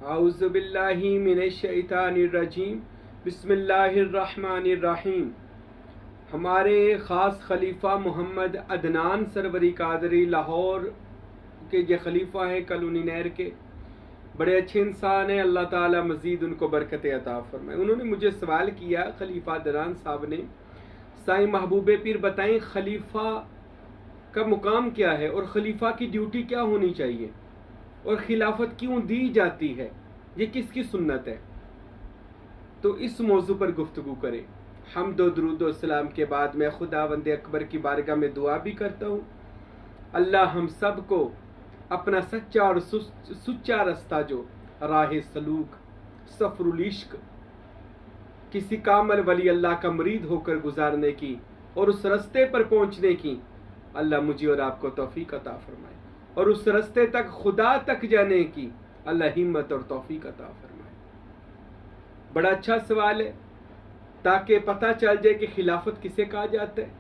आऊज़ु बिल्लाहि मिनश्शैतानिर्रजीम बिस्मिल्लाहिर्रहमानिर्रहीम। हमारे ख़ास खलीफा मोहम्मद अदनान सरवरी कादरी लाहौर के जो खलीफा हैं कॉलोनी नहर के, बड़े अच्छे इंसान हैं। अल्लाह ताला मज़ीद उनको बरकत अता फरमाए। उन्होंने मुझे सवाल किया, खलीफा अदनान साहब ने, साईं महबूब पीर बताएं खलीफा का मुकाम क्या है और खलीफा की ड्यूटी क्या होनी चाहिए और खिलाफत क्यों दी जाती है, ये किसकी सुन्नत है। तो इस मौजू पर गुफ्तगू करें। हम दो दरूद व सलाम के बाद मैं खुदावंद अकबर की बारगाह में दुआ भी करता हूँ, अल्लाह हम सब को अपना सच्चा और सुच्चा रास्ता, जो राह सलूक सफरुल इश्क, किसी कामल वली अल्लाह का मुरीद होकर गुजारने की और उस रास्ते पर पहुँचने की अल्लाह मुझे और आपको तौफीक अता फरमाए, और उस रास्ते तक खुदा तक जाने की अल्लाह हिम्मत और तौफीक अता फरमाए। बड़ा अच्छा सवाल है, ताकि पता चल जाए कि खिलाफत किसे कहा जाता है,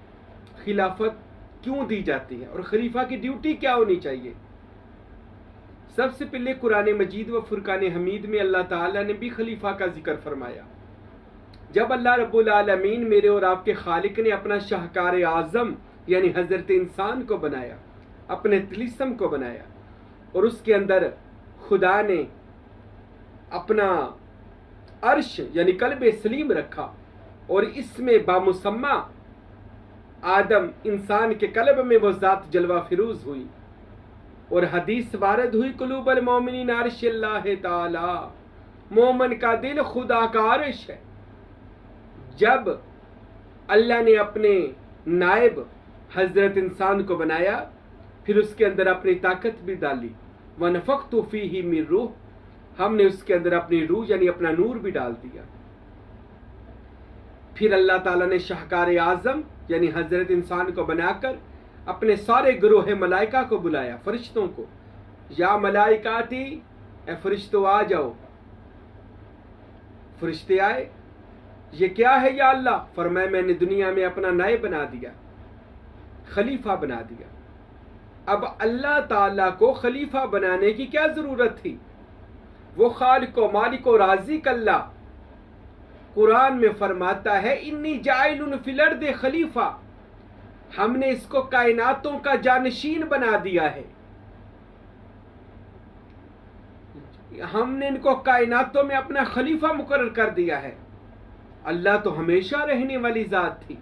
खिलाफत क्यों दी जाती है और खलीफा की ड्यूटी क्या होनी चाहिए। सबसे पहले कुरान मजीद व फुरकान हमीद में अल्लाह ताला ने भी खलीफा का जिक्र फरमाया। जब अल्लाह रब्बुल आलमीन, मेरे और आपके खालिक ने अपना शाहकार आज़म यानी हजरत इंसान को बनाया, अपने तिलिस्म को बनाया, और उसके अंदर खुदा ने अपना अर्श यानी कल्ब सलीम रखा, और इसमें बामुसम्मा आदम इंसान के कल्ब में वो ज़ात जलवा फिरूज हुई, और हदीस वारद हुई, कुलूबल मोमिनीन अर्शिल्लाह ताला, मोमन का दिल खुदा का अर्श है। जब अल्लाह ने अपने नायब हजरत इंसान को बनाया, फिर उसके अंदर अपनी ताकत भी डाली, वनफ़ख़्तु फ़ीही मिन रूह, हमने उसके अंदर अपनी रूह यानी अपना नूर भी डाल दिया। फिर अल्लाह ताला ने शाहकार आज़म यानी हजरत इंसान को बनाकर अपने सारे ग्रोह मलाइका को बुलाया, फरिश्तों को, या मलाइकाती, ए फरिश्तों आ जाओ। फरिश्ते आए, ये क्या है या अल्लाह? फरमाया मैंने दुनिया में अपना नायब बना दिया, खलीफा बना दिया। अब अल्लाह ताला को खलीफा बनाने की क्या जरूरत थी? वो खालिक व मालिक व राज़िक अल्लाह कुरान में फरमाता है, इन्नी जाइलुन फिल अर्दि खलीफा, हमने इसको कायनातों का जानशीन बना दिया है, हमने इनको कायनातों में अपना खलीफा मुकर्रर कर दिया है। अल्लाह तो हमेशा रहने वाली जात थी,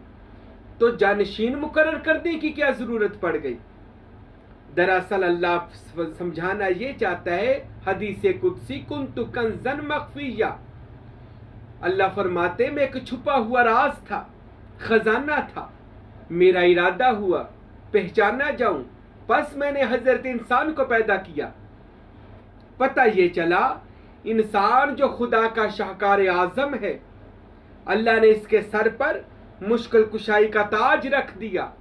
तो जानशीन मुकर्रर करने की क्या जरूरत पड़ गई? दरअसल अल्लाह समझाना ये चाहता है, हदीसे कुदसी कुन्तु कंज़न मख्फिया, अल्लाह फरमाते मैं एक छुपा हुआ राज था, खजाना था, मेरा इरादा हुआ पहचाना जाऊं, बस मैंने हजरत इंसान को पैदा किया। पता ये चला इंसान जो खुदा का शाहकार आज़म है, अल्लाह ने इसके सर पर मुश्किल कुशाई का ताज रख दिया,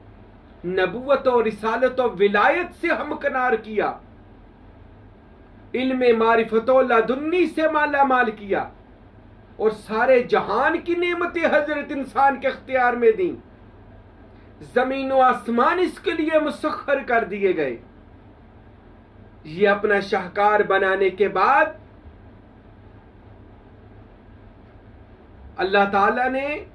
नबुवत और रिसालत और विलायत से हमकनार किया, इल्मे मारिफत और लदुन्नी से माला माल किया, और सारे जहान की नेमतें हजरत इंसान के इख्तियार में दी। जमीन व आसमान इसके लिए मुसख्खर कर दिए गए। ये अपना शाहकार बनाने के बाद अल्लाह ताला ने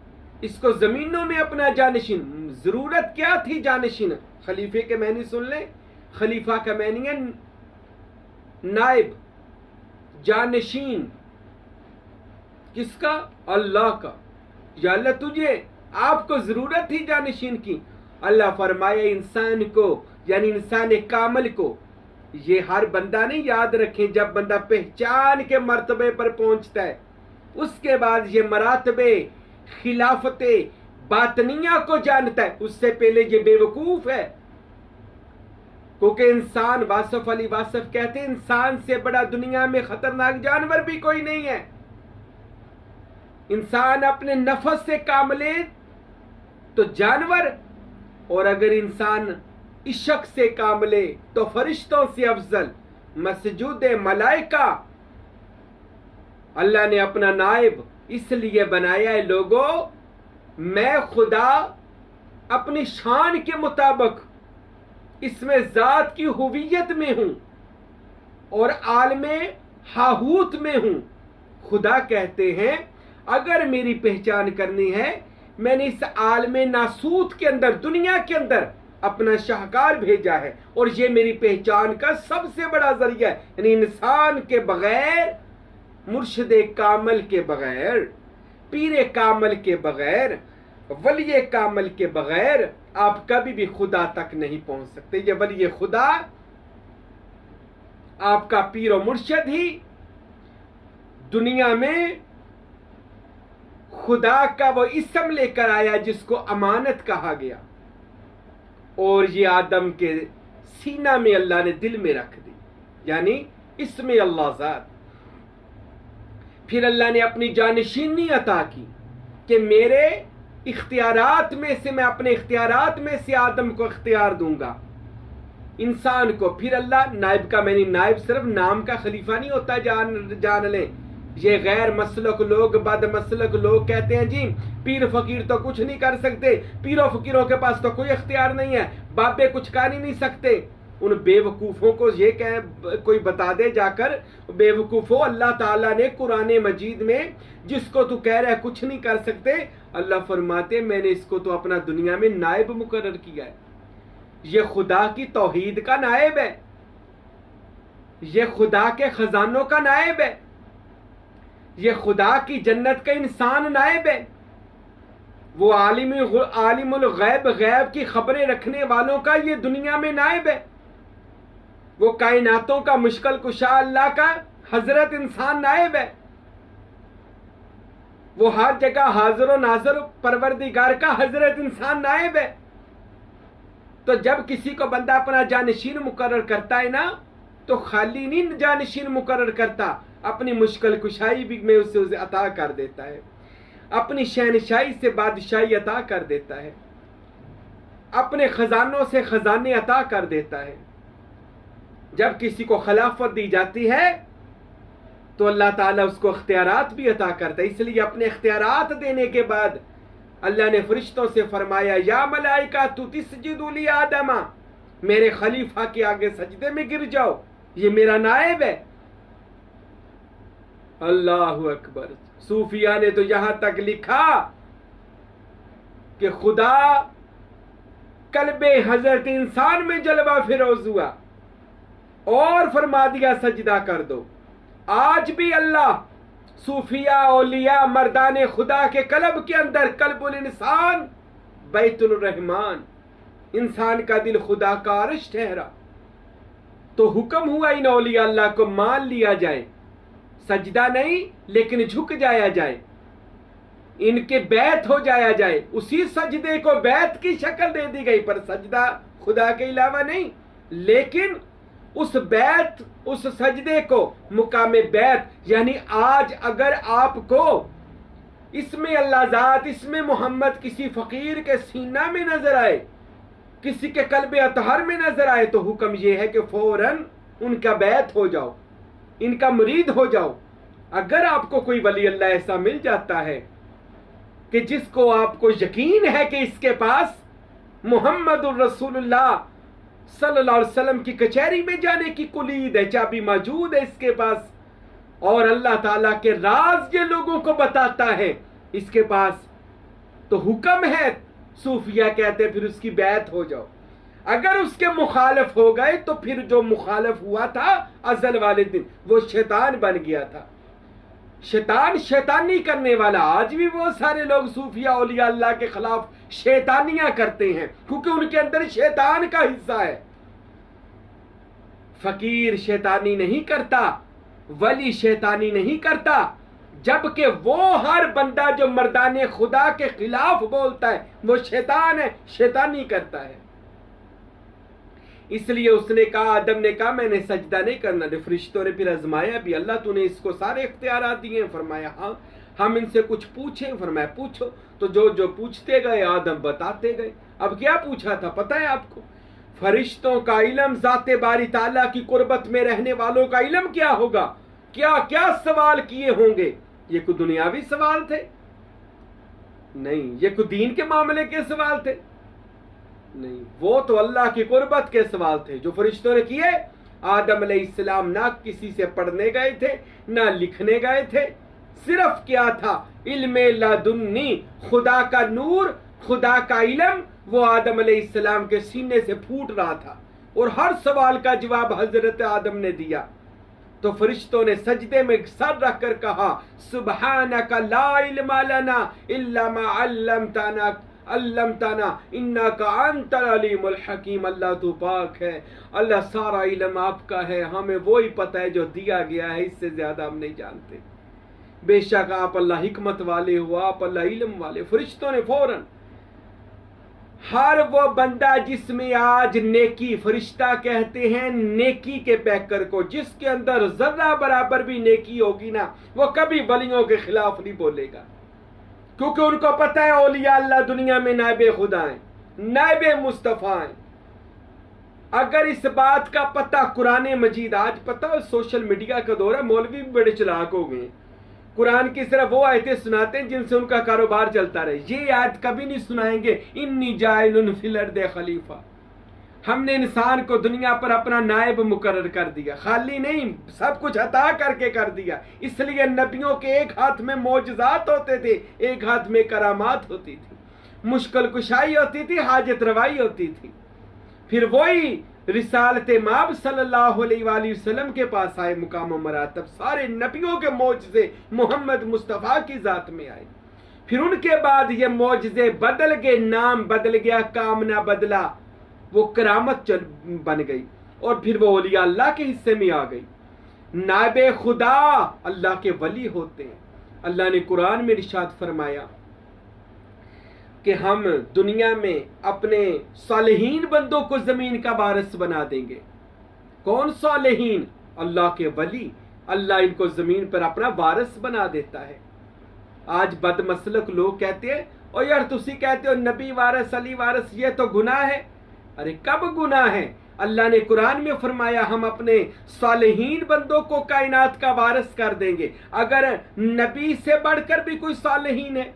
इसको जमीनों में अपना जानशीन, जरूरत क्या थी जानशीन? खलीफे के मैनी सुन ले, खलीफा का मैनी है नाइब, जानशीन। किसका? अल्लाह का। या अल्लाह तुझे, आपको जरूरत थी जानशीन की। अल्लाह फरमाया इंसान को यानी इंसान कामल को, ये हर बंदा नहीं, याद रखें, जब बंदा पहचान के मर्तबे पर पहुंचता है, उसके बाद ये मरातबे खिलाफते बातनिया को जानता है, उससे पहले ये बेवकूफ है। क्योंकि इंसान, वासफ अली वासफ कहते हैं, इंसान से बड़ा दुनिया में खतरनाक जानवर भी कोई नहीं है। इंसान अपने नफस से कामले तो जानवर, और अगर इंसान इश्क से कामले तो फरिश्तों से अफजल, मसजूद मलाइका। अल्लाह ने अपना नायब इसलिए बनाया है लोगों, मैं खुदा अपनी शान के मुताबिक इसमें जात की हुवियत में हूं, और आलमे हाहूत में हूं। खुदा कहते हैं अगर मेरी पहचान करनी है, मैंने इस आलम नासूत के अंदर, दुनिया के अंदर अपना शाहकार भेजा है, और ये मेरी पहचान का सबसे बड़ा जरिया है। यानी इंसान के बगैर, मुर्शिद कामल के बगैर, पीर कामल के बगैर, वली कामल के बगैर आप कभी भी खुदा तक नहीं पहुंच सकते। ये वली खुदा आपका पीर और मुर्शिद ही दुनिया में खुदा का वो इसम लेकर आया जिसको अमानत कहा गया, और ये आदम के सीना में अल्लाह ने दिल में रख दी, यानी इसमें अल्लाह ज़ात। फिर अल्लाह ने अपनी जानशीनी अता की कि मेरे इख्तियारात में से, मैं अपने इख्तियारात में से आदम को इख्तियार दूंगा, इंसान को। फिर अल्लाह नाइब का, मैंने नाइब सिर्फ नाम का खलीफा नहीं होता, जान लें। ये गैर मसलक लोग, बद मसलक लोग कहते हैं जी पीर फकीर तो कुछ नहीं कर सकते, पीरों फकीरों के पास तो कोई इख्तियार नहीं है, बाबे कुछ कर ही नहीं सकते। उन बेवकूफ़ों को ये कह, कोई बता दे जाकर, बेवकूफ़ों, अल्लाह ताला ने कुरान मजीद में जिसको तू कह रहा है कुछ नहीं कर सकते, अल्लाह फरमाते मैंने इसको तो अपना दुनिया में नायब मुकर्रर किया है। ये खुदा की तौहीद का नायब है, ये खुदा के खजानों का नायब है, ये खुदा की जन्नत का इंसान नायब है। वो आलिमुल गैब, गैब की खबरें रखने वालों का ये दुनिया में नायब है। वो कायनातों का मुश्किल कुशा अल्लाह का हजरत इंसान नायब है। वो हर जगह हाजिर नाजर परवरदिगार का हजरत इंसान नायब है। तो जब किसी को बंदा अपना जानशीन मुकर्रर करता है ना, तो खाली नहीं जानशीन मुकर्रर करता, अपनी मुश्किल कुशाई भी में उसे अता कर देता है, अपनी शहनशाही से बादशाही अता कर देता है, अपने खजानों से खजाने अता कर देता है। जब किसी को खिलाफत दी जाती है तो अल्लाह ताला उसको इख्तियारात भी अता करता है। इसलिए अपने इख्तियारात देने के बाद अल्लाह ने फरिश्तों से फरमाया, या मलाइका तुस्जुदू ली आदमा, मेरे खलीफा के आगे सजदे में गिर जाओ, ये मेरा नायब है। अल्लाहु अकबर। सूफिया ने तो यहां तक लिखा कि खुदा कल्बे हजरत इंसान में जलवा फिरोज हुआ और फरमा दिया सजदा कर दो। आज भी अल्लाह सूफिया, औलिया, मर्दाने खुदा के कल्ब के अंदर, कल्बुल इंसान बैतुल रहमान, इंसान का दिल खुदा का अर्श ठहरा। तो हुक्म हुआ इन औलिया अल्लाह को मान लिया जाए, सजदा नहीं लेकिन झुक जाया जाए, इनके बैत हो जाया जाए। उसी सजदे को बैत की शक्ल दे दी गई, पर सजदा खुदा के अलावा नहीं। लेकिन उस बैत, उस सजदे को मुकामे बैत, यानी आज अगर आपको इसमें अल्लाह ज़ात, इसमें मोहम्मद किसी फकीर के सीना में नजर आए, किसी के कल्बे अतहर में नजर आए, तो हुक्म यह है कि फौरन उनका बैत हो जाओ, इनका मुरीद हो जाओ। अगर आपको कोई वली अल्लाह ऐसा मिल जाता है कि जिसको आपको यकीन है कि इसके पास मुहम्मदुर रसूलुल्लाह सल्लल्लाहु अलैहि वसल्लम की कचहरी में जाने की कुलीद है, चाबी मौजूद है इसके पास, और अल्लाह ताला के राज ये लोगों को बताता है इसके पास, तो हुक्म है, सूफिया कहते हैं, फिर उसकी बैत हो जाओ। अगर उसके मुखालिफ हो गए तो फिर जो मुखालिफ हुआ था अजल वाले दिन, वो शैतान बन गया था। शैतान शैतानी करने वाला, आज भी वो सारे लोग सूफिया औलिया अल्लाह के खिलाफ शैतानियां करते हैं, क्योंकि उनके अंदर शैतान का हिस्सा है। फकीर शैतानी नहीं करता, वली शैतानी नहीं करता, जबकि वो हर बंदा जो मर्दाने खुदा के खिलाफ बोलता है वो शैतान है, शैतानी करता है। इसलिए उसने कहा, आदम ने कहा मैंने सजदा नहीं करना। फरिश्तों ने फिर आजमाया भी, अल्लाह तूने इसको सारे इख्तियारात दिए। फरमाया हाँ, हम इनसे कुछ पूछें? फरमाया पूछो। तो जो जो पूछते गए आदम बताते गए। अब क्या पूछा था पता है आपको? फरिश्तों का इल्म, ज़ाते बारी ताला की कुर्बत में रहने वालों का इल्म क्या होगा, क्या क्या सवाल किए होंगे। ये कोई दुनियावी सवाल थे? नहीं। ये कोई दीन के मामले के सवाल थे? नहीं। वो तो अल्लाह की कुर्बत के सवाल थे जो फरिश्तों ने किए। आदम अलैहिस्सलाम ना किसी से पढ़ने गए थे ना लिखने गए थे, सिर्फ क्या था, इल्मे लदुन्नी, खुदा का नूर, खुदा का इल्म वो आदम अलैहिस्सलाम के सीने से फूट रहा था और हर सवाल का जवाब हजरत आदम ने दिया। तो फरिश्तों ने सजदे में सर रख कर कहा, सुब्हानका ला इल्मा लना इल्ला मा अल्लमतना इन्नका अंतल अलीमुल हकीम। अल्लाह तू पाक है, अल्लाह सारा इल्म आपका है, हमें वो ही पता है जो दिया गया है, इससे ज्यादा हम नहीं जानते। बेशक आप अल्लाह हिकमत वाले हो, आप अल्लाह इल्म वाले। फरिश्तों ने फौरन हर वो बंदा जिसमें आज नेकी, फरिश्ता कहते हैं नेकी के पैकर को, जिसके अंदर जर्रा बराबर भी नेकी होगी ना, वो कभी वलियों के खिलाफ नहीं बोलेगा, क्योंकि उनको पता है औलिया अल्लाह दुनिया में नायबे खुदा हैं, नायबे मुस्तफ़ा हैं। अगर इस बात का पता कुरान मजीद, आज पता है सोशल मीडिया का दौर है, मौलवी भी बड़े चालाक हो गए, कुरान की सिर्फ वो आयतें सुनाते हैं जिनसे उनका कारोबार चलता रहे। ये आयत कभी नहीं सुनाएंगे, इन्नी जाइलुन फिल अर्दि खलीफा, हमने इंसान को दुनिया पर अपना नायब मुकर्रर कर दिया। खाली नहीं, सब कुछ अता करके कर दिया। इसलिए नबियों के एक हाथ में मौजज़ात होते थे, एक हाथ में करामात होती थी, मुश्किल कुशाई होती थी, हाजत रवाई होती थी। फिर वही रिसालत माब सल्लल्लाहु अलैहि वसल्लम के पास आए, मुकाम मरातब सारे नबियों के मौजज़े मोहम्मद मुस्तफ़ा की ज़ात में आए। फिर उनके बाद ये मौजज़े बदल गए, नाम बदल गया, काम ना बदला, वो करामत बन गई और फिर वो औलिया अल्लाह के हिस्से में आ गई। नायबे खुदा अल्लाह के वली होते हैं। अल्लाह ने कुरान में इरशाद फरमाया कि हम दुनिया में अपने सालिहीन बंदों को जमीन का वारिस बना देंगे। कौन सालिहीन? अल्लाह के वली। अल्लाह इनको जमीन पर अपना वारिस बना देता है। आज बदमसलक लोग कहते हैं, और यार तुसी कहते हो नबी वारिस अली वारिस, ये तो गुनाह है। अरे कब गुनाह है? अल्लाह ने कुरान में फरमाया हम अपने सालिहीन बंदों को कायनात का वारिस कर देंगे। अगर नबी से बढ़कर भी कोई सालिहीन है,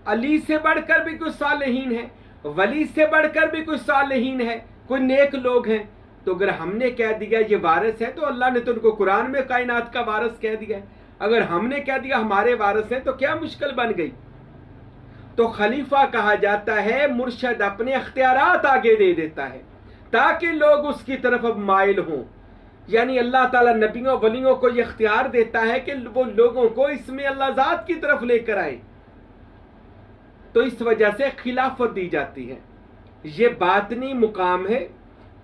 अली से बढ़कर भी कोई सालिहीन है, वली से बढ़कर भी कोई सालिहीन है, कोई नेक लोग हैं, तो अगर हमने कह दिया ये वारिस है, तो अल्लाह ने तो उनको कुरान में कायनात का वारिस कह दिया है। अगर हमने कह दिया हमारे वारिस हैं, तो क्या मुश्किल बन गई? तो खलीफा कहा जाता है, मुर्शद अपने अख्तियारात आगे दे देता है ताकि लोग उसकी तरफ अब माइल हों। यानी अल्लाह ताला नबियों वलियों को यह इख्तियार देता है कि वो लोगों को इसमें अल्लाह ज़ात की तरफ लेकर आए, तो इस वजह से खिलाफत दी जाती है। ये बातनी मुकाम है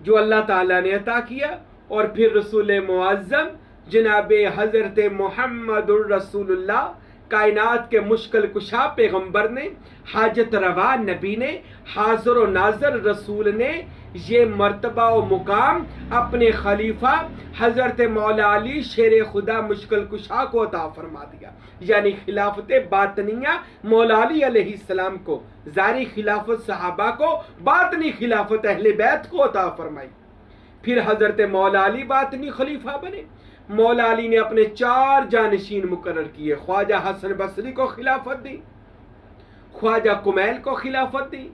जो अल्लाह ताला ने अता किया। और फिर रसूल मुअज़्ज़म जनाब हज़रत मुहम्मदुर रसूलुल्लाह, कायनात के मुश्किल कुशा पैगंबर ने, हाजत रवा नबी ने, हाज़िर व नाज़िर रसूल ने ये मर्तबा व मुकाम अपने खलीफा हज़रत मौला अली शेर खुदा मुश्किल कुशा को अता फरमा दिया। यानी खिलाफत बातनिया मौला अली अलैहिस्सलाम को, ज़ारी खिलाफत सहाबा को, बातनी खिलाफत अहले बैत को अता फरमाई। फिर हज़रत मौला अली बातनी खलीफा बने। मौला अली ने अपने 4 जानशीन मुकर्रर किए। ख्वाजा हसन बसरी को खिलाफत दी, ख्वाजा कुमैल को खिलाफत दी,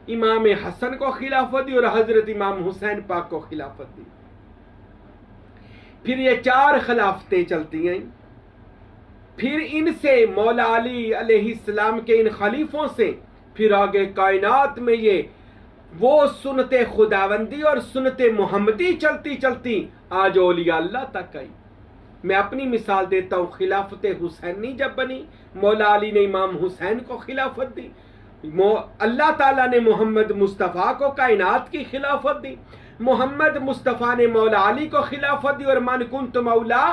इमाम हसन को खिलाफत दी और हजरत इमाम हुसैन पाक को खिलाफत दी। फिर ये 4 खिलाफतें चलती हैं। फिर इनसे मौला अली अलैहिस्सलाम के इन खलीफों से फिर आगे कायनात में ये वो सुन्नते खुदावंदी और सुन्नते मोहम्मदी चलती चलती आज औलिया अल्लाह तक आई। मैं अपनी मिसाल देता हूँ, खिलाफत हुसैनी जब बनी, मौला अली ने इमाम हुसैन को खिलाफत दी, अल्लाह ताला ने मोहम्मद मुस्तफ़ा को कायनात की खिलाफत दी, मोहम्मद मुस्तफ़ा ने मौला अली को खिलाफत दी और मन कुंत मौला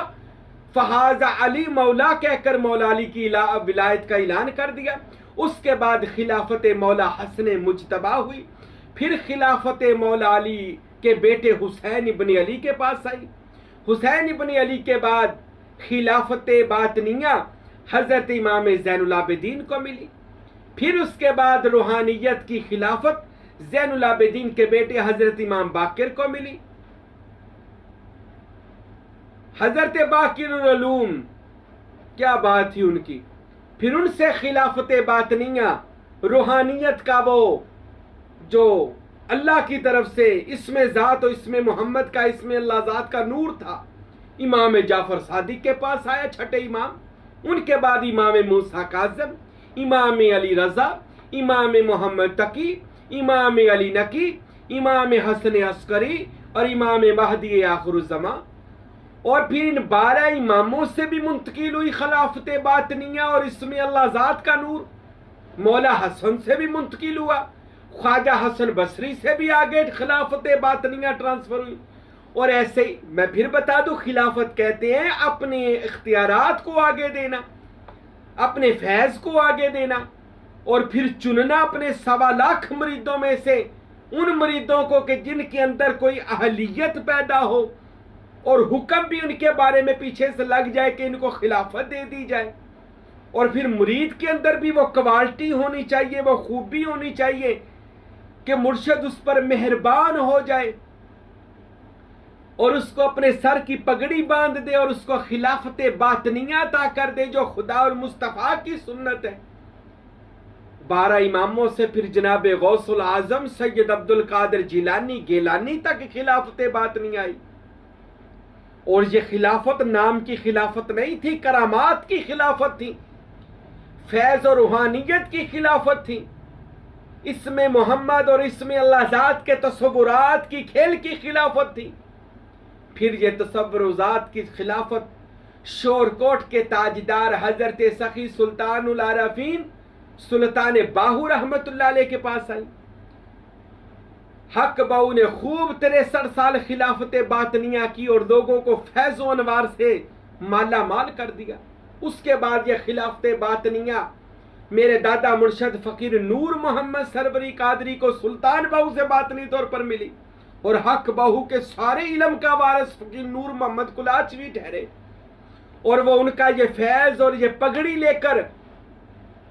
फहाज़ा अली मौला कहकर मौला अली की विलायत का ऐलान कर दिया। उसके बाद खिलाफत मौला हसन मुजतबा हुई। फिर खिलाफत मौला अली के बेटे हुसैन इब्न अली के पास आई। हुसैन इब्न अली के बाद खिलाफत बातनिया हज़रत इमाम ज़ैनुल आबिदीन को मिली। फिर उसके बाद रूहानियत की खिलाफत ज़ैनुल आबिदीन के बेटे हज़रत इमाम बाकिर को मिली। हज़रत बाकिर उलूम, क्या बात थी उनकी। फिर उनसे खिलाफत बातनिया रूहानियत का वो जो अल्लाह की तरफ से इसमें ज़ात और इसमें मोहम्मद का, इसमें अल्लाह ज़ात का नूर था। इमाम जाफ़र सादिक के पास आया, छठे इमाम। उनके बाद इमाम मूसा काज़िम, इमाम अली रज़ा, इमाम मोहम्मद तकी, इमाम अली नकी, इमाम हसन अस्करी और इमाम महदी आखिरुज़्ज़मा। और फिर इन 12 इमामों से भी मुंतकिल हुई खिलाफत बातनिया और इसमें अल्लाह ज़ात का नूर। मौला हसन से भी मुंतकिल हुआ, ख्वाजा हसन बसरी से भी आगे खिलाफत बातनिया ट्रांसफर हुई। और ऐसे ही मैं फिर बता दूं, खिलाफत कहते हैं अपने इख्तियारात को आगे देना, अपने फैज़ को आगे देना और फिर चुनना अपने 1.25 लाख मुरीदों में से उन मुरीदों को कि जिनके अंदर कोई अहलियत पैदा हो और हुक्म भी उनके बारे में पीछे से लग जाए कि इनको खिलाफत दे दी जाए। और फिर मुरीद के अंदर भी वो क्वालिटी होनी चाहिए, वो खूबी होनी चाहिए कि मुर्शिद उस पर मेहरबान हो जाए और उसको अपने सर की पगड़ी बांध दे और उसको खिलाफत बातनिया अता कर दे जो खुदा और मुस्तफ़ा की सुन्नत है। 12 इमामों से फिर जनाब गौसुल आजम सैयद अब्दुल कादिर जिलानी गेलानी तक खिलाफत बातनिया आई। और ये खिलाफत नाम की खिलाफत नहीं थी, करामात की खिलाफत थी, फैज़ और रूहानियत की खिलाफत थी। इसमें मोहम्मद और इसमें अल्लाह ज़ात के तसव्वुरात की खेल की खिलाफत थी। फिर ये तसव्वुरात की खिलाफत शोरकोट के ताजदार हजरत सखी सुल्तानुल आरफीन सुल्तान बाहू रहमतुल्लाह अलैह के पास आई। हक बाऊ ने खूब 63 साल खिलाफत बातनिया की और लोगों को फैज़ व अनवार से माला माल कर दिया। उसके बाद यह खिलाफत बातनिया मेरे दादा मुर्शद फ़कीर नूर मोहम्मद सरवरी कादरी को सुल्तान बाहू से बातनी तौर पर मिली और हक बाहू के सारे इल्म का वारिस फ़कीर नूर मोहम्मद कुलाचवी ठहरे। और वो उनका ये फैज़ और ये पगड़ी लेकर,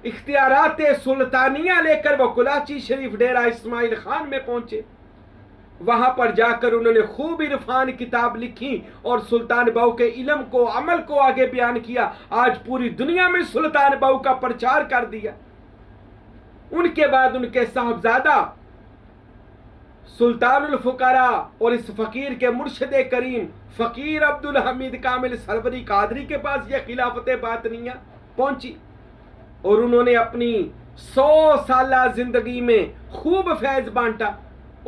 इख्तियारात सुल्तानिया लेकर वो कुलाची शरीफ डेरा इस्माइल खान में पहुंचे। वहां पर जाकर उन्होंने खूब इरफान किताब लिखी और सुल्तान बाहू के इल्म को, अमल को आगे बयान किया। आज पूरी दुनिया में सुल्तान बाहू का प्रचार कर दिया। उनके बाद उनके साहबजादा सुल्तानुल फुकरा और इस फकीर के मुर्शिद करीम फकीर अब्दुल हमीद कामिल सरवरी कादरी के पास यह खिलाफत बातनिया पहुंची और उन्होंने अपनी 100 साला जिंदगी में खूब फैज़ बांटा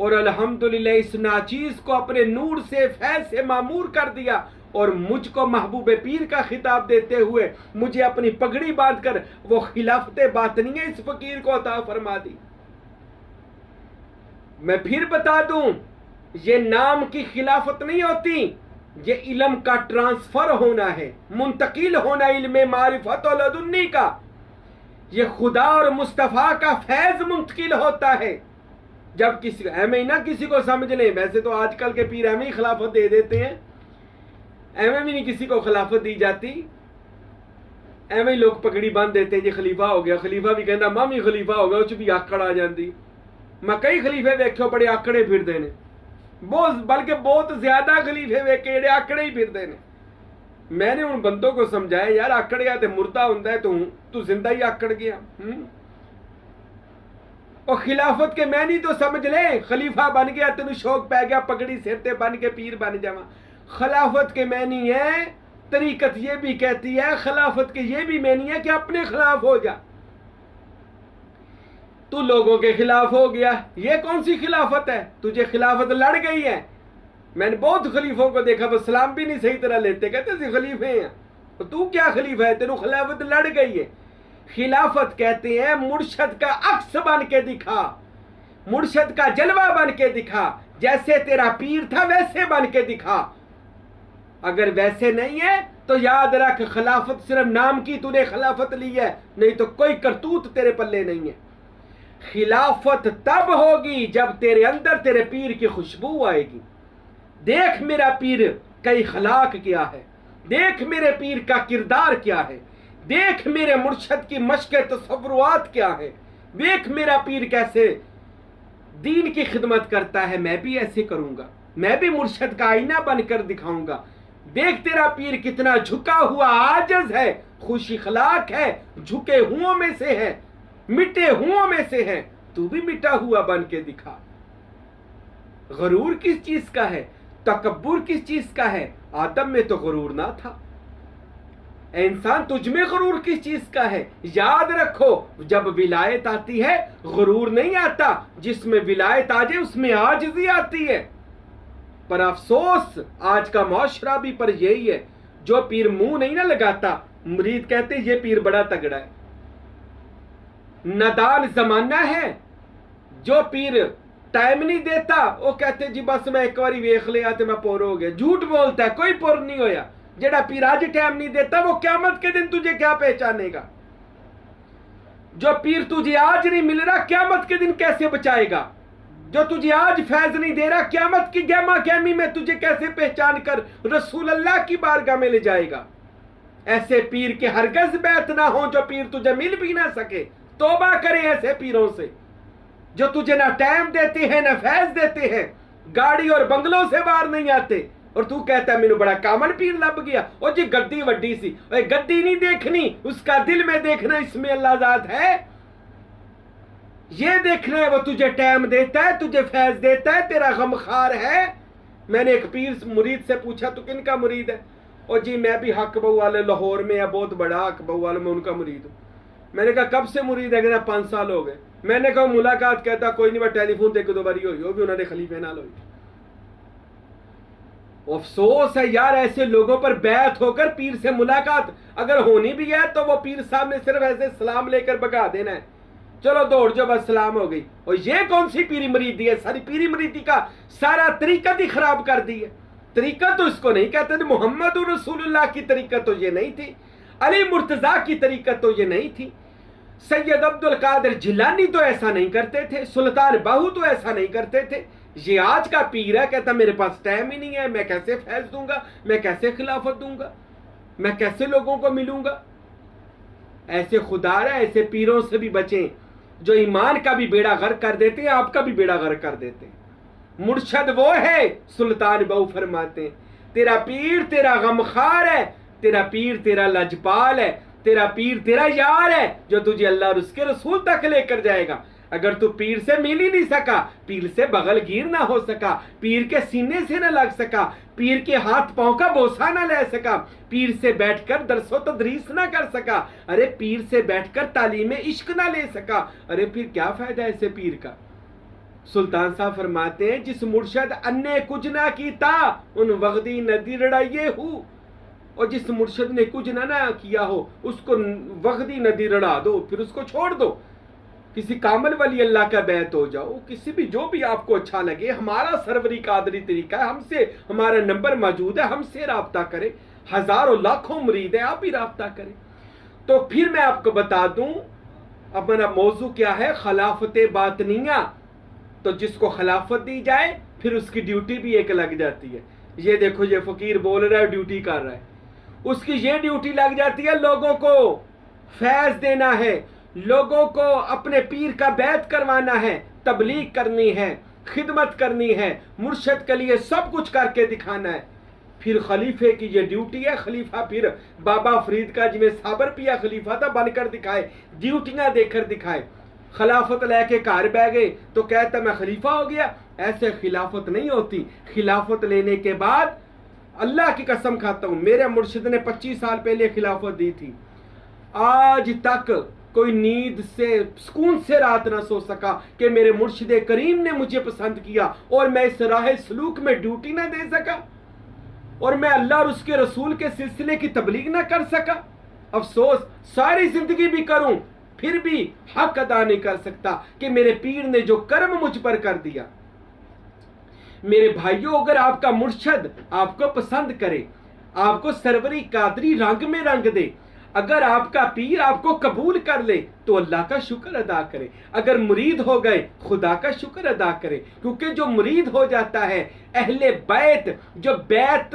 और अल्हम्दुलिल्लाह इस नाचीज को अपने नूर से, फैज़ से मामूर कर दिया। और मुझको महबूब पीर का खिताब देते हुए मुझे अपनी पगड़ी बांधकर वो खिलाफत बातनिया इस फकीर को अता फरमा दी। मैं फिर बता दूं, ये नाम की खिलाफत नहीं होती, ये इल्म का ट्रांसफर होना है, मुंतकिल होना इल्म मारिफत और लदुन्नी का। ये खुदा और मुस्तफ़ा का फैज़ मुंतकिल होता है। जब किसी एवं ना किसी को समझ लें, वैसे तो आजकल के पीर एवं ही खिलाफत दे देते हैं, एवं भी नहीं किसी को खिलाफत दी जाती, एवं ही लोग पगड़ी बांध देते हैं जी खलीफा हो गया। खलीफा भी कहता मामी खलीफा हो गया, उस भी आकड़ आ जाती। मैं कई खलीफे वेख्यो बड़े आकड़े फिरते ने, बहुत बल्कि बहुत ज्यादा खलीफे वेखे जेडे आकड़े ही फिरते ने। मैंने उन बंदों को समझाया यार आकड़ गया तो मुर्दा होता है, तू जिंदा ही आकड़ गया। और खिलाफत के मैनी तो समझ ले, खलीफा बन गया तेन शौक पै गया पगड़ी सिर ते बन के पीर बन जावा। खिलाफत के मैनी है, तरीकत ये भी कहती है, खिलाफत के ये भी मैनी है कि अपने खिलाफ हो जा। तू लोगों के खिलाफ हो गया, ये कौन सी खिलाफत है? तुझे खिलाफत लड़ गई है। मैंने बहुत खलीफों को देखा वो सलाम भी नहीं सही तरह लेते, कहते खलीफे हैं, तो तू क्या खलीफा है, तेरू खिलाफत लड़ गई है। खिलाफत कहते हैं मुर्शद का अक्स बन के दिखा, मुर्शद का जलवा बन के दिखा, जैसे तेरा पीर था वैसे बन के दिखा। अगर वैसे नहीं है तो याद रख खिलाफत सिर्फ नाम की तूने खिलाफत ली है, नहीं तो कोई करतूत तेरे पल्ले नहीं है। खिलाफत तब होगी जब तेरे अंदर तेरे पीर की खुशबू आएगी। देख मेरा पीर का इखलाक क्या है, देख मेरे पीर का किरदार क्या है, देख मेरे मुर्शद की मश्क तसव्वुरात क्या है, देख मेरा पीर कैसे दीन की खिदमत करता है, मैं भी ऐसे करूंगा, मैं भी मुर्शद का आईना बनकर दिखाऊंगा। देख तेरा पीर कितना झुका हुआ आजिज है, खुश इखलाक है, झुके हुओं में से है, मिटे हुओं में से है, तू भी मिटा हुआ बन के दिखा। गरूर किस चीज का है, तकब्बुर किस चीज का है? आदम में तो गरूर ना था। इंसान तुझ में गरूर किस चीज का है? याद रखो, जब विलायत आती है गरूर नहीं आता, जिसमें विलायत आ जाए उसमें आजिज़ी आती है। पर अफसोस आज का माशरा भी पर यही है, जो पीर मुंह नहीं ना लगाता, मुरीद कहते ये पीर बड़ा तगड़ा है। नादान जमाना है। जो पीर टाइम नहीं देता वो कहते जी बस मैं एक बारी वेख लिया तो मैं पुर हो गया। झूठ बोलता है, कोई पुर नहीं होया। जेड़ा पीर आज टाइम नहीं देता वो क़यामत के दिन तुझे क्या पहचानेगा? जो पीर तुझे आज नहीं मिल रहा क़यामत के दिन कैसे बचाएगा? जो तुझे आज फैज नहीं दे रहा क़यामत की गहमा गहमी में तुझे कैसे पहचान कर रसूल अल्लाह की बारगाह में ले जाएगा? ऐसे पीर के हरगज बैत ना हो जो पीर तुझे मिल भी ना सके। तौबा करे ऐसे पीरों से जो तुझे ना टाइम देते हैं ना फैज देते हैं, गाड़ी और बंगलों से बाहर नहीं आते, और तू कहता है मेनू बड़ा कामन पीर लभ गया। और जी गद्दी वड्डी सी, गद्दी नहीं देखनी, उसका दिल में देखना, इसमें अल्लाह ज़ात है। ये देखना है वो तुझे टाइम देता है, तुझे फैज देता है, तेरा गमखार है। मैंने एक पीर मुरीद से पूछा तो किनका मुरीद है? और जी मैं भी हक बहू वाले लाहौर में है, बहुत बड़ा हक बहू वाले में उनका मुरीद हूँ। मैंने कहा कब से मुरीद है? कहना 5 साल हो गए। मैंने कहा मुलाकात? कहता कोई नहीं, मैं टेलीफोन देख 2 बारी हुई, वो भी उन्होंने खलीफे नाल हुई। अफसोस है यार ऐसे लोगों पर बैत होकर पीर से मुलाकात अगर होनी भी है तो वो पीर साहब ने सिर्फ ऐसे सलाम लेकर भगा देना है, चलो दौड़ जो बस सलाम हो गई। और ये कौन सी पीरी मरीदी है? सारी पीरी मरीदी का सारा तरीका ही खराब कर दी है। तरीका तो इसको नहीं कहते, मोहम्मद रसूलुल्लाह की तरीका तो ये नहीं थी, अली मुर्तजा की तरीका तो ये नहीं थी, सैयद अब्दुल कादिर जिलानी तो ऐसा नहीं करते थे, सुल्तान बाहू तो ऐसा नहीं करते थे। ये आज का पीर है, कहता मेरे पास टाइम ही नहीं है, मैं कैसे फैज दूंगा, मैं कैसे खिलाफत दूंगा, मैं कैसे लोगों को मिलूंगा। ऐसे खुदारा ऐसे पीरों से भी बचें जो ईमान का भी बेड़ा गर्क कर देते हैं, आपका भी बेड़ा गर्क कर देते हैं। मुर्शद वो है, सुल्तान बाहू फरमाते हैं, तेरा पीर तेरा गमखार है, तेरा पीर तेरा लजपाल है, तेरा पीर तेरा यार है जो तुझे अल्लाह और उसके रसूल तक लेकर जाएगा। अगर तू पीर से मिल ही नहीं सका, पीर से बगल गिर ना हो सका, पीर के सीने से ना लग सका, पीर के हाथ पांव का बोसा ना ले सका, पीर से बैठकर दरसो तदरीस ना कर सका, अरे पीर से बैठकर तालीम इश्क ना ले सका, अरे फिर क्या फायदा ऐसे पीर का? सुल्तान साहब फरमाते हैं जिस मुर्शद अन्ने कुछ ना कीता उन वगदी नदी रड़ाइए हूँ, और जिस मुर्शद ने कुछ ना किया हो उसको वगदी नदी रड़ा दो, फिर उसको छोड़ दो। किसी कामल वली अल्लाह का बैत हो जाओ, किसी भी जो भी आपको अच्छा लगे। हमारा सरवरी कादरी तरीका है, हमसे हमारा नंबर मौजूद है, हमसे राब्ता करें। हजारों लाखों मुरीद है, आप ही राब्ता करें। तो फिर मैं आपको बता दूं अब मेरा मौजू क्या है, खिलाफत बातनिया। तो जिसको खिलाफत दी जाए फिर उसकी ड्यूटी भी एक लग जाती है। ये देखो ये फकीर बोल रहा है, ड्यूटी कर रहा है, उसकी ये ड्यूटी लग जाती है लोगों को फैज देना है, लोगों को अपने पीर का बैत करवाना है, तबलीग करनी है, खिदमत करनी है, मुर्शद के लिए सब कुछ करके दिखाना है। फिर खलीफे की ये ड्यूटी है। खलीफा फिर बाबा फरीद का जिन्हें साबर पिया खलीफा था बनकर दिखाए, ड्यूटियां देकर दिखाए। खिलाफत लेके घर बह गए तो कहता मैं खलीफा हो गया। ऐसे खिलाफत नहीं होती। खिलाफत लेने के बाद अल्लाह की कसम खाता हूं, मेरे मुर्शिद ने 25 साल पहले खिलाफत दी थी, आज तक कोई नींद से सुकून से रात ना सो सका कि मेरे मुर्शिद करीम ने मुझे पसंद किया और मैं इस राह सलूक में ड्यूटी ना दे सका और मैं अल्लाह और उसके रसूल के सिलसिले की तबलीग ना कर सका। अफसोस, सारी जिंदगी भी करूं फिर भी हक अदा नहीं कर सकता कि मेरे पीर ने जो कर्म मुझ पर कर दिया। मेरे भाइयों, अगर आपका मुर्शद आपको पसंद करे, आपको सरवरी कादरी रंग में रंग दे, अगर आपका पीर आपको कबूल कर ले तो अल्लाह का शुक्र अदा करे। अगर मुरीद हो गए खुदा का शुक्र अदा करे, क्योंकि जो मुरीद हो जाता है अहले बैत, जो बैत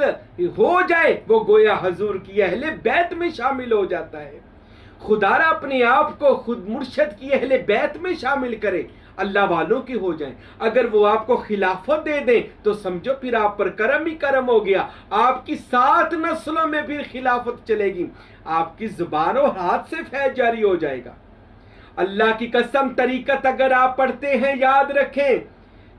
हो जाए वो गोया हजूर की अहले बैत में शामिल हो जाता है। खुदारा अपने आप को खुद मुर्शद की अहले बैत में शामिल करे, अल्लाह वालों की हो जाएं। अगर वो आपको खिलाफत दे दें तो समझो फिर आप पर करम ही करम हो गया। आपकी 7 नस्लों में फिर खिलाफत चलेगी, आपकी जुबान और हाथ से फैज जारी हो जाएगा। अल्लाह की कसम, तरीकत अगर आप पढ़ते हैं याद रखें,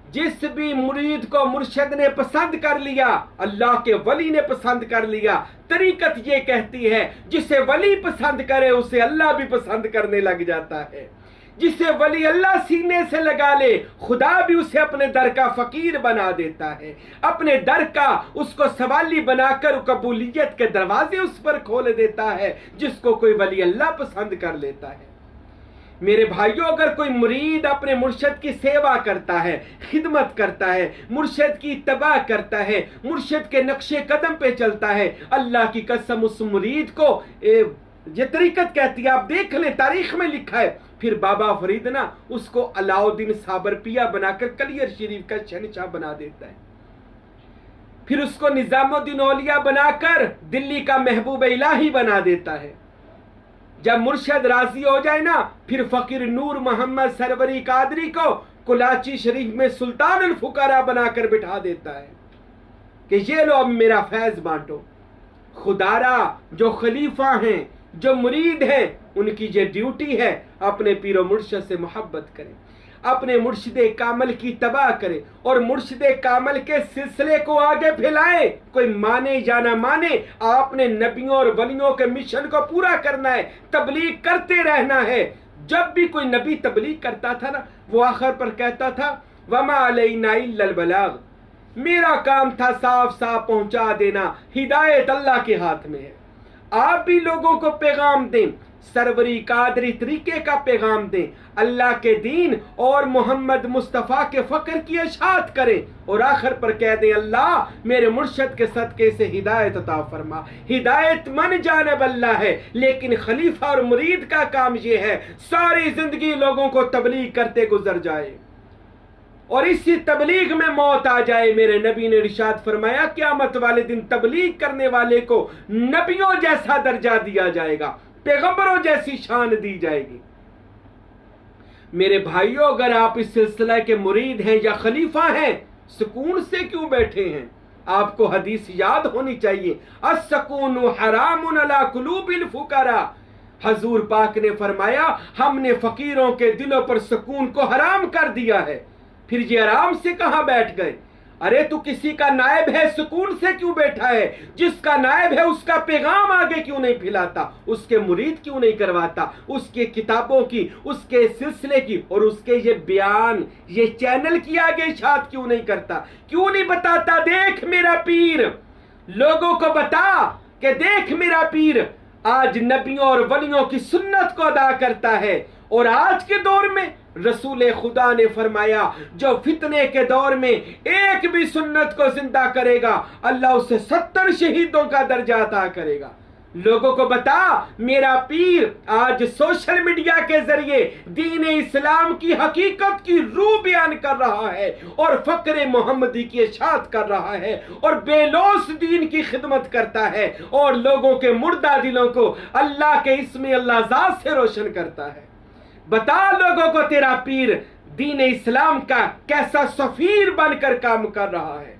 जिस भी मुरीद को मुर्शिद ने पसंद कर लिया, अल्लाह के वली ने पसंद कर लिया, तरीकत ये कहती है जिसे वली पसंद करे उसे अल्लाह भी पसंद करने लग जाता है। जिसे वली अल्लाह सीने से लगा ले, खुदा भी उसे अपने दर का फकीर बना देता है, अपने दर का उसको सवाली बनाकर कबूलियत के दरवाजे उस पर खोल देता है, जिसको कोई वली अल्लाह पसंद कर लेता है। मेरे भाइयों, अगर कोई मुरीद अपने मुर्शिद की सेवा करता है, खिदमत करता है, मुर्शिद की इत्तबा करता है, मुर्शिद के नक्शे कदम पे चलता है, अल्लाह की कसम उस मुरीद को ये तरीकत कहती है, आप देख ले तारीख में लिखा है। फिर बाबा फरीद ना उसको अलाउद्दीन साबरपिया बनाकर कलियर शरीफ का शहंशाह बना देता है, फिर उसको निजामुद्दीन औलिया बनाकर दिल्ली का महबूब इलाही बना देता है। जब मुर्शिद राजी हो जाए ना, फिर फकीर नूर मोहम्मद सरवरी कादरी को कुलाची शरीफ में सुल्तान अल फुकारा बनाकर बिठा देता है कि ये लो अब मेरा फैज बांटो। खुदारा जो खलीफा हैं, जो मुरीद हैं, उनकी ये ड्यूटी है अपने पीरो मुर्शिद से मोहब्बत करें, अपने मुर्शिदे कामल की तबाह करें और मुर्शिदे कामल के सिलसिले को आगे फैलाएं। कोई माने या ना माने, आपने नबियों और वलियों के मिशन को पूरा करना है, तबलीग करते रहना है। जब भी कोई नबी तबलीग करता था ना, वो आखिर पर कहता था वमा अलैना इल्लल बलाग, मेरा काम था साफ साफ पहुंचा देना, हिदायत अल्लाह के हाथ में है। आप भी लोगों को पैगाम दें, सरवरी कादरी तरीके का पैगाम दें, अल्लाह के दीन और मोहम्मद मुस्तफ़ा के फ़क्र की इशाअत करें और आखिर पर कह दें अल्लाह मेरे मुर्शिद के सदके से हिदायत अता फरमा। हिदायत मन जानिब अल्लाह है, लेकिन खलीफा और मुरीद का काम ये है सारी जिंदगी लोगों को तबलीग करते गुजर जाए और इसी तबलीग में मौत आ जाए। मेरे नबी ने इरशाद फरमाया क़यामत वाले दिन तबलीग करने वाले को नबियों जैसा दर्जा दिया जाएगा, पैगंबरों जैसी शान दी जाएगी। मेरे भाइयों, अगर आप इस सिलसिला के मुरीद हैं या खलीफा हैं, सुकून से क्यों बैठे हैं? आपको हदीस याद होनी चाहिए, अस्सकूनु हरामुन अला कुलूबिल फुकरा। हजूर पाक ने फरमाया हमने फकीरों के दिलों पर सुकून को हराम कर दिया है। फिर ये आराम से कहां बैठ गए? अरे तू किसी का नायब है, सुकून से क्यों बैठा है? जिसका नायब है उसका पैगाम आगे क्यों नहीं फैलाता? उसके मुरीद क्यों नहीं करवाता? उसके किताबों की, उसके सिलसिले की और उसके ये बयान, ये चैनल की आगे इशाअत क्यों नहीं करता? क्यों नहीं बताता देख मेरा पीर, लोगों को बता कि देख मेरा पीर आज नबियों और वलियों की सुन्नत को अदा करता है। और आज के दौर में रसूल खुदा ने फरमाया जो फितने के दौर में एक भी सुन्नत को जिंदा करेगा, अल्लाह उसे 70 शहीदों का दर्जा अता करेगा। लोगों को बता मेरा पीर आज सोशल मीडिया के जरिए दीन इस्लाम की हकीकत की रूह बयान कर रहा है और फक्र मोहम्मदी की इशाअत कर रहा है और बेलौस दीन की खिदमत करता है और लोगों के मुर्दा दिलों को अल्लाह के इस्म अल्लाह ज़ात से रोशन करता है। बता लोगों को तेरा पीर दीन इस्लाम का कैसा सफीर बनकर काम कर रहा है।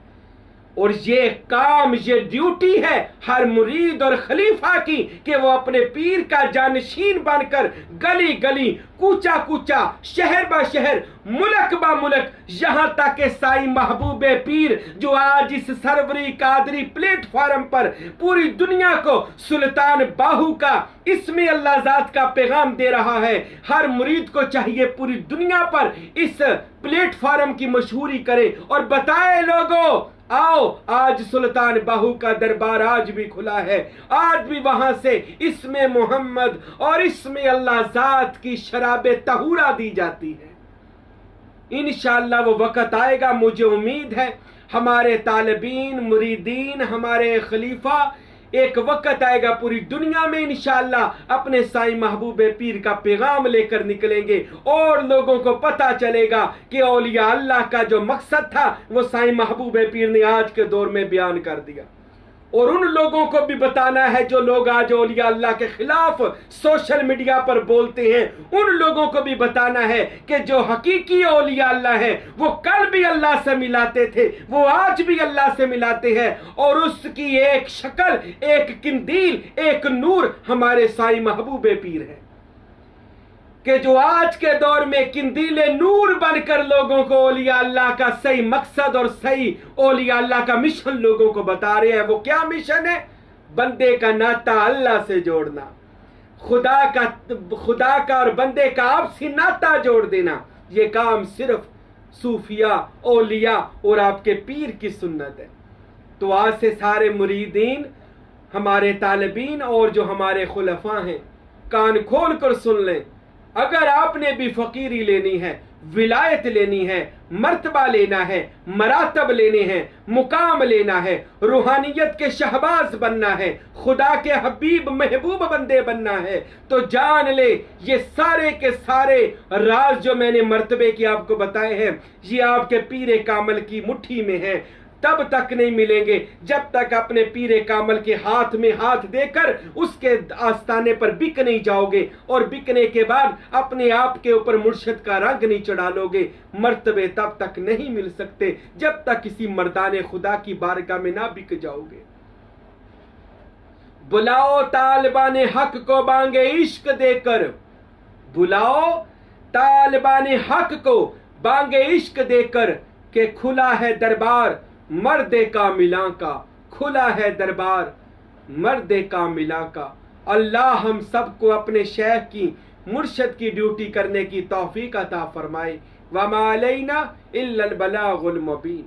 और ये काम, ये ड्यूटी है हर मुरीद और खलीफा की कि वो अपने पीर का जानशीन बनकर गली गली, कूचा कूचा, शहर ब शहर, मुल्क ब मुल्क, यहाँ तक के साईं महबूबे पीर जो आज इस सरवरी कादरी प्लेटफॉर्म पर पूरी दुनिया को सुल्तान बाहू का इसमें अल्लाह ज़ात का पैगाम दे रहा है। हर मुरीद को चाहिए पूरी दुनिया पर इस प्लेटफॉर्म की मशहूरी करे और बताए लोगों आओ आज सुल्तान बाहू का दरबार आज भी खुला है, आज भी वहां से इसमें मोहम्मद और इसमें अल्लाह ज़ात की शराबे तहूरा दी जाती है। इंशाअल्लाह वो वक़्त आएगा, मुझे उम्मीद है हमारे तालिबीन, मुरीदीन, हमारे खलीफा एक वक़्त आएगा पूरी दुनिया में इंशाअल्लाह अपने साईं महबूबे पीर का पैगाम लेकर निकलेंगे और लोगों को पता चलेगा कि औलिया अल्लाह का जो मकसद था वो साईं महबूबे पीर ने आज के दौर में बयान कर दिया। और उन लोगों को भी बताना है जो लोग आज औलिया अल्लाह के खिलाफ सोशल मीडिया पर बोलते हैं, उन लोगों को भी बताना है कि जो हकीकी औलिया अल्लाह है वो कल भी अल्लाह से मिलाते थे, वो आज भी अल्लाह से मिलाते हैं और उसकी एक शक्ल, एक किंदील, एक नूर हमारे साईं महबूबे पीर है। कि जो आज के दौर में किंदीले नूर बनकर लोगों को औलिया अल्लाह का सही मकसद और सही औलिया अल्लाह का मिशन लोगों को बता रहे हैं। वो क्या मिशन है? बंदे का नाता अल्लाह से जोड़ना, खुदा का और बंदे का आपसी नाता जोड़ देना। ये काम सिर्फ सूफिया, औलिया और आपके पीर की सुन्नत है। तो आज से सारे मुरीदीन, हमारे तालिबीन और जो हमारे खुलफा हैं, कान खोल कर सुन लें। अगर आपने भी फकीरी लेनी है, विलायत लेनी है, मर्तबा लेना है, मरातब लेने हैं, मुकाम लेना है, रूहानियत के शहबाज बनना है, खुदा के हबीब महबूब बंदे बनना है, तो जान ले ये सारे के सारे राज जो मैंने मर्तबे की आपको बताए हैं, ये आपके पीरे कामल की मुट्ठी में है। तब तक नहीं मिलेंगे जब तक अपने पीरे कामल के हाथ में हाथ देकर उसके आस्ताने पर बिक नहीं जाओगे, और बिकने के बाद अपने आप के ऊपर मुर्शिद का रंग नहीं चढ़ा लोगे। मर्तबे तब तक नहीं मिल सकते जब तक किसी मर्दाने खुदा की बारगाह में ना बिक जाओगे। बुलाओ तालिबान हक को बांगे इश्क देकर, बुलाओ तालिबान हक को बांगे इश्क देकर, के खुला है दरबार मर्दे का मिला का, खुला है दरबार मर्दे का मिला का। अल्लाह हम सबको अपने शेख की, मुर्शिद की ड्यूटी करने की तौफीक अता फरमाए। वमा अलैना इल्लल बलागुल मुबीन।